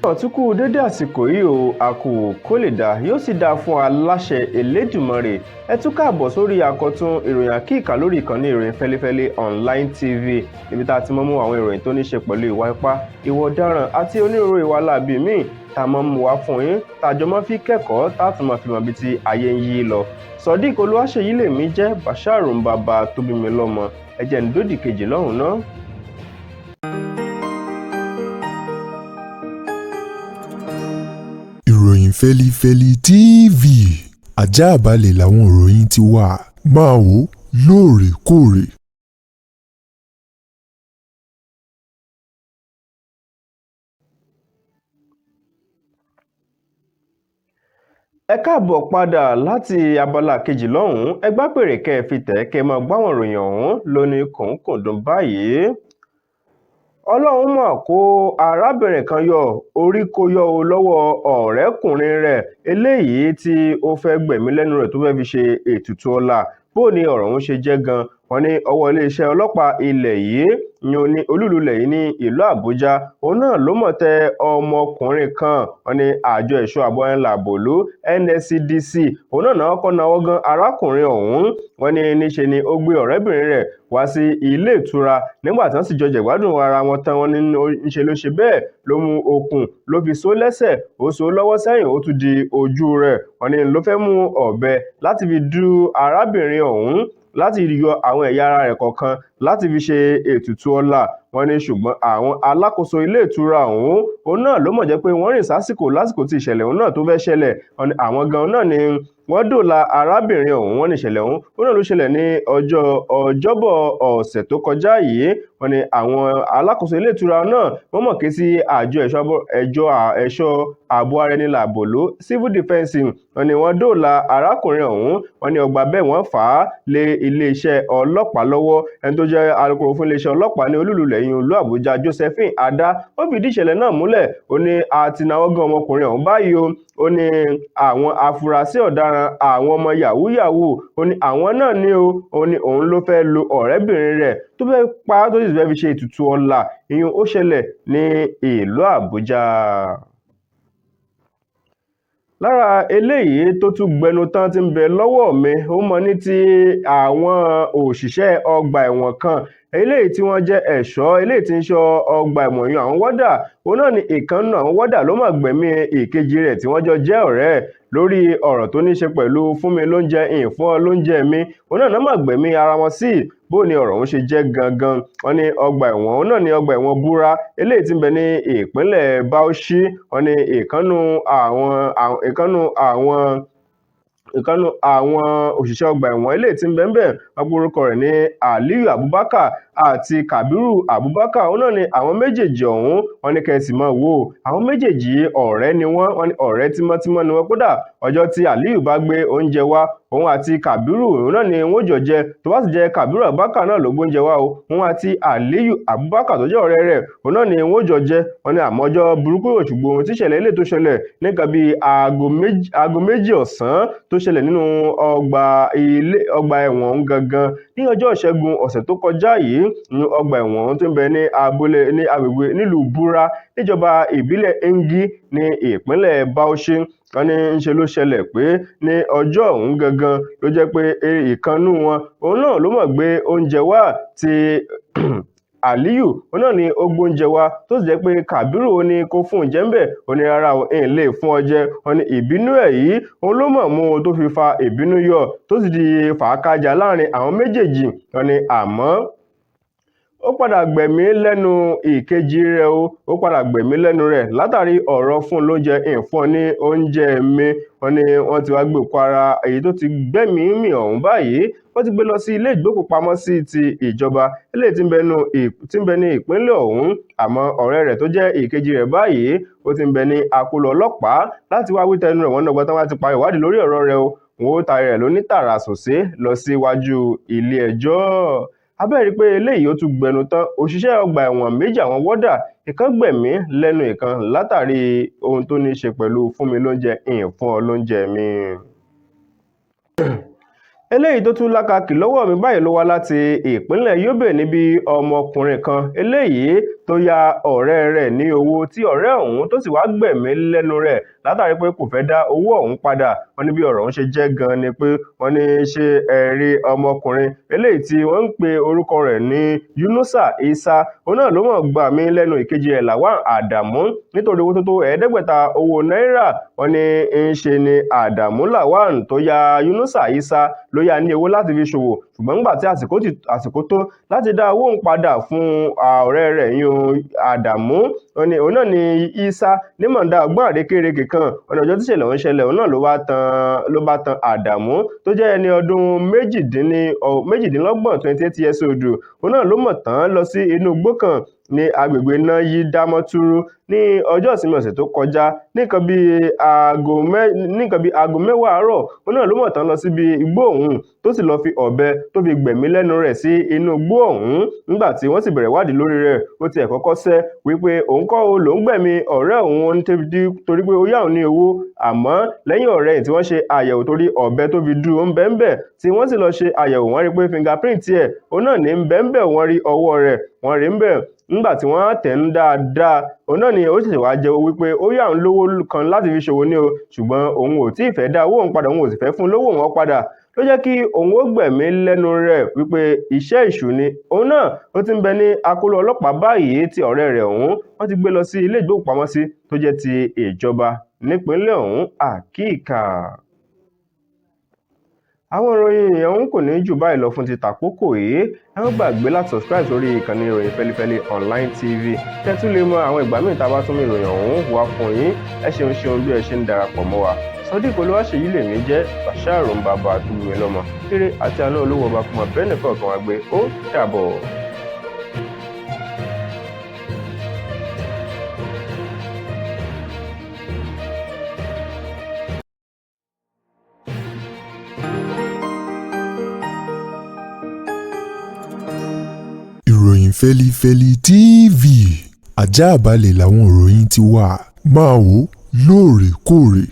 ọ̀túnkù dédé àsìkò yìí o àkù kó lè dá yóò sì dáa fún aláṣẹ Elédùmarè. Ẹ tún káàbọ̀ sórí àkọ́tún ìròyìn àkíkà lórí ìkànnì ìròyìn Fẹ́lẹ́fẹ́lẹ́ online tv, níbi tá a ti mọ́ mú àwọn ìròyìn tó ní ṣe pẹ̀lú ìwà ipá, ìwà ọ̀daràn àti onírúurú ìwà láabi míì tá a mọ́ mú wá fún yín, tájọ mọ́ fi kẹ́kọ̀ọ́ tá a tún mọ́ fi mọ̀ bí ti ayé ń yí lọ. Sodiq Olúwaṣèyí lèmi jẹ́, Basharu ń bàbá tó bí mi lọ́mọ. Ẹ jẹ́ n dódì kejì lọ́hùn náà. Ìròyìn Fẹ́lifẹ́li TV, àjààbálẹ̀ làwọn ìròyìn ti wà, máa wò lóòrèkóòrè. Ẹ káàbọ̀ padà láti abala kejì lọ́hùn-ún. Ẹ gbá pèrè kẹ́ ẹ fi tẹ̀ kẹ́ ẹ máa gbáwọn ìròyìn ọ̀hún lónìí kòńkòndùn báyìí. Ọlọ́run mà kó arábìnrin kan yọ, orí kó yọ o lọ́wọ́ ọ̀rẹ́kùnrin rẹ̀ eléyìí tí ó fẹ́ gbẹ̀mí lẹ́nu rẹ̀ tó fẹ́ fi ṣe ètùtù ọlá. Bó ni ọ̀rọ̀ ọ̀hún ṣe jẹ́ gan? Wọ́n ní ọwọ́ iléeṣẹ́ ọlọ́pàá ilẹ̀ yìí yan ní olúlulẹ̀ yìí ní ìlú Àbújá, òun náà ló mọ̀ tẹ ọmọkùnrin kan. Wọ́n ní àjọ ẹ̀ṣọ́ àbọ̀yẹnlàbòlú NSCDC òun náà kọ́ náwó gan arákùnrin ọ̀hún. Wọ́n ní níṣe ni ó gbé ọ̀rẹ́bìnrin rẹ̀ wá sí ilé ìtura nígbà tí wọ́n sì jọ jẹ̀gbádùn ara wọn tán. Wọ́n ní níṣe ló ṣe bẹ́ẹ̀ ló mú okùn ló fi so lẹ́sẹ̀, ó so lọ́wọ́ sẹ́yìn, ó tún di ojú rẹ̀. Wọ́n ní ló fẹ́ mú ọ̀bẹ láti fi dú arábìnrin ọ̀hún, láti yọ àwọn ẹ̀yà ara rẹ̀ kọ̀ọ̀kan láti fi ṣe ètùtù ọlá. Wọ́n ní ṣùgbọ́n àwọn alákòóso ilé ìtura ọ̀hún òun náà ló mọ̀ jẹ́ pé wọ́n rìn lásìkò tí ìṣẹ̀lẹ̀ ọ̀hún náà tó fẹ́ ṣẹlẹ̀. Wọ́n ní àwọn gan náà ni wọ́n dóòlà arábìnrin ọ̀hún. Wọ́n ní ìṣẹ̀lẹ̀ ọ̀hún òun náà ló ṣẹlẹ̀ ní ọjọ́bọ̀ ọ̀sẹ̀ tó kọjá yìí. Wọ́n ní àwọn alákòóso ilé ìtura náà wọ́n mọ̀ ké sí àjọ ẹ̀ṣọ́ ààbò ara ẹni làbòlú civil defence. Wọ́n ní wọ́n dóòlà arákùnrin ọ̀hún. Wọ́n ní ọgbà bẹ́ẹ̀ wọ́n fà á lé iléeṣẹ́ ọlọ́pàá lọ́wọ́. Ẹni tó jẹ́ alukoro fún iléeṣẹ́ ọlọ́pàá ní olúlulẹ̀ yìí ìlú Àbújá, Josephine Adá, ó fìdí ìṣẹ̀lẹ̀ náà múlẹ̀. Ó ní àti náwó gan ọmọkùnrin ọ̀hún báyìí o. Ó ní àwọn afurasí ọ̀daràn, àwọn ọmọ yahoo yahoo, ó ní àwọn náà ní o. Ó ní òun ló fẹ́ lo ọ̀rẹ́bìnrin rẹ̀ tó fẹ́ pa tó sì fẹ́ fi ṣe ètùtù ọlá. Ìyẹn ó ṣẹlẹ̀ ní ìlú Àbújá. Lára eléyìí tó tún gbẹnu tán ti ń bẹ lọ́wọ́ mi, ó mọ ní ti àwọn òṣìṣẹ́ ọgbà ẹ̀wọ̀n kan eléyìí tí wọ́n jẹ́ ẹ̀ṣọ́ eléyìí tí ń ṣọ́ ọgbà ẹ̀wọ̀n yìí, àwọn wọ́dà. Òun náà ni ìkan nínú àwọn wọ́dà ló mà gbẹ̀mí ìkejì rẹ̀ tí wọ́n jọ jẹ́ ọ̀rẹ́ lórí ọ̀rọ̀ tó ní ṣe pẹ̀lú fún mi lóúnjẹ ìfún ọ lóúnjẹ mi. Òun náà mà gbẹ̀mí ara wọn sí. Bó ni ọ̀rọ̀ ọ̀hún ṣe jẹ́ gangan? Wọ́n ní ọgbà ẹ̀wọ̀n òun náà ni ọgbà ẹ̀wọ̀n Búra eléyìí tí ń bẹ ní ìpínlẹ̀ Bauchi. Wọ́n ní ìkànnù àwọn òṣìṣẹ́ ọgbà ẹ̀wọ̀n eléyìí tí ń bẹ ńbẹ̀, wọ́n pe orúkọ rẹ̀ ní Aliyu Abubakar àti Kabiru Abubakar. Òun náà ni àwọn méjèèjì ọ̀hún. Wọ́n ní kẹ́sì mọ́ wò àwọn méjèèjì ọ̀rẹ́ ni wọ́n. Wọ́n ní ọ̀rẹ́ tímọ́tímọ́ ni wọ́n. Kódà ọjọ́ tí Aliyu bá gbé oúnjẹ wá, òun àti Kabiru òun náà ni wọ́n jọ jẹ. Tó bá sì jẹ́ Kabiru Abubakar náà ló gbóúnjẹ wá o, òun àti Aliyu Abubakar tó jẹ́ ọ̀rẹ́ rẹ̀ òun náà ni wọ́n jọ jẹ. Wọ́n ní àmọ́ ọjọ́ burúkú òṣùgbọ́n ohun tí ìṣẹ̀lẹ̀ ilé tó ṣẹlẹ̀ nígbà bíi aago méjì ọ̀sán tó ṣẹlẹ̀ nínú ọgbà ẹ̀wọ̀n gangan ní ọjọ́ ìṣẹ́gun ọ̀sẹ̀ tó kọjá yìí. Ní ọgbà ẹ̀wọ̀n tó ń bẹ ní agbègbè nílùú Búra níjọba ìbílẹ̀ Engi ní ìpínlẹ̀ Bauchi. Wọ́n ní ńṣe ló ṣẹlẹ̀ pé ní ọjọ́ ọ̀hún gangan ló jẹ́ pé ìkànnù wọn òun náà ló mọ̀ gbé oúnjẹ wá tí Aliyu òun náà ni ó gbóúnjẹ wá, tó sì jẹ́ pé Kabiru ó ní kó fún oúnjẹ ńbẹ̀. Ó ní rárá o, ń lè fún ọ jẹ. Wọ́n ní ìbínú ẹ̀ yìí òun ló mọ̀ mú tó fi fa ìbínú yọ tó sì di fàákájà láàrin àwọn méjèèjì. Wọ́n ní àmọ́ ó padà gbẹ̀mí lẹ́nu ìkejì rẹ̀ o. Ó padà gbẹ̀mí lẹ́nu rẹ̀ látàrí ọ̀rọ̀ fún lóúnjẹ ìfún ní oúnjẹ mi. Wọ́n ní wọ́n ti wá gbé òkú ara èyí tó ti gbẹ̀mí mì ọ̀hún báyìí. Wọ́n ti gbé lọ sí ilé ìgbókùpamọ́sí ti ìjọba eléyìí tí ń bẹ ní ìpínlẹ̀ ọ̀hún. Àmọ́ ọ̀rẹ́ rẹ̀ tó jẹ́ ìkejì rẹ̀ báyìí ó ti ń bẹ ní àkóló ọlọ́pàá láti wá wí tẹnu rẹ̀. Wọ́n náà gbọ́dọ̀ wá ti parí ìwádìí lórí ọ̀rọ̀ rẹ̀ o. Wọ́n ó taari rẹ̀ lóní tààrà sòsé lọ síwájú ilé ẹjọ́. Abẹ́rí pé eléyìí ó tún gbẹnu tán. Òṣìṣẹ́ ọgbà ẹ̀wọ̀n méjì àwọn wọ́dà, ìkan gbẹ̀mí lẹ́nu ìkan látàrí ohun tó ní ṣe pẹ̀lú fún mi lóúnjẹ ìfún ọ lóúnjẹ mi. Eléyìí tó tún lákàkì lọ́wọ́ mi báyìí ló wá láti ìpínlẹ̀ Yobe níbi ọmọkùnrin kan eléyìí tó ya ọ̀rẹ́ rẹ̀ ní owó tí ọ̀rẹ́ ọ̀hún tó sì wá gbẹ̀mí lẹ́nu rẹ̀ látàrí pé kò fẹ́ dá owó ọ̀hún padà. Wọ́n ní bí ọ̀rọ̀ ọ̀hún ṣe jẹ́ gan ni pé wọ́n ní ṣe ẹ̀rí ọmọkùnrin eléyìí tí wọ́n ń pe orúkọ rẹ̀ ní Yunusa Isa òun náà ló mọ̀ gbàmí lẹ́nu ìkejì ẹ̀ Lawan Adamu nítorí owó tó tó $500 owó náírà. Wọ́n ní ń ṣe ni Adamu Lawan tó ya Yunusa Isa ló yá ní owó láti fi ṣòwò, ṣùgbọ́n nígbà tí àsìkò tó láti dá owó ń padà fún ọ̀rẹ́ rẹ̀ yún Adamu òun náà ni Isa ní mọ̀ọ́dá ọgbọ́n àrékérekè kan. Ọ̀nà ọjọ́ tí ìṣẹ̀lẹ̀ ọ̀hún ṣẹlẹ̀ òun náà ló bá tan Adamu tó jẹ́ ẹni ọdún 28 years old. Òun náà ló mọ̀ tán lọ sí inú igbó kan ní agbègbè Náyí Dámọ́túrú ní ọjọ́ ìsinmi ọ̀sẹ̀ tó kọjá ní nǹkan bí aago 10 àárọ̀. Òun náà ló mọ̀ tán lọ síbi igbó ọ̀hún tó sì lọ fi ọ̀bẹ tó fi gbẹ̀mí lẹ́nu rẹ̀ sí inú igbó ọ̀hún. Nígbà tí wọ́n sì bẹ̀rẹ̀ wádìí lórí rẹ̀ ó tiẹ̀ kọ́kọ́ sẹ́ wípé òun kọ́ ló ń gbẹ̀mí ọ̀rẹ́ òun torí pé ó yá òun ní owó, àmọ́ lẹ́yìn ọ̀rẹ́ tí wọ́n ṣe àyẹ̀wò torí ọ̀bẹ tó fi dú ó ń bẹ́ẹ̀ tí wọ́n sì lọ ṣe àyẹ̀wò wọ́n rí pé fingerprint ẹ̀ òun náà ní ń bẹ́ẹ̀ wọ́n rí ọwọ́ rẹ̀ wọ́n rí ń bẹ̀. Nígbà tí wọ́n tẹ̀ ń dáadáa òun náà ni ó ṣẹ̀ṣẹ̀ wá jẹ́wọ́ wípé ó yá òun lówó kan láti fi ṣòwò ní o, ṣùgbọ́n òun ò tí ì fẹ́ dá owó òun padà, òun ò sì fẹ́ fún lówó wọn padà ló jẹ́ kí òun ó gbẹ̀mí lẹ́nu rẹ̀ wípé iṣẹ́ èṣù ni. Òun náà ó ti ń bẹ ní akóló ọlọ́pàá báyìí tí ọ̀rẹ́ rẹ̀ ọ̀hún wọ́n ti gbé lọ sí ilé ìgbókùpamọ́sí tó jẹ́ ti ìjọba nípínlẹ̀ ọ̀hún Àkíkà. Àwọn ìròyìn ọ̀hún kò ní jù báyìí lọ fún ti tàkókò yìí. Ẹ má gbàgbé láti subscribe sórí ìkànnì ìròyìn Fẹ́lifẹ́li online TV kẹ́ tún lè mọ àwọn ìgbà míì tá a bá tún mú ìròyìn ọ̀hún wá fún yín. Ẹ ṣeun bí ẹ ṣe ń darapọ̀ mọ́ wa. Sodiq Olúwaṣèyí lèmi jẹ́, Bashir Mbaba àtúwẹ̀ lọ́mọ kéré àti àánú olówó ọba kùmọ̀ bẹ́ẹ̀ nìkan kan wá gbé ó dàbọ̀. Ìròyìn Fẹ́lifẹ́li TV àjààbálẹ̀ làwọn ìròyìn ti wà, máa wò lóòrèkóòrè.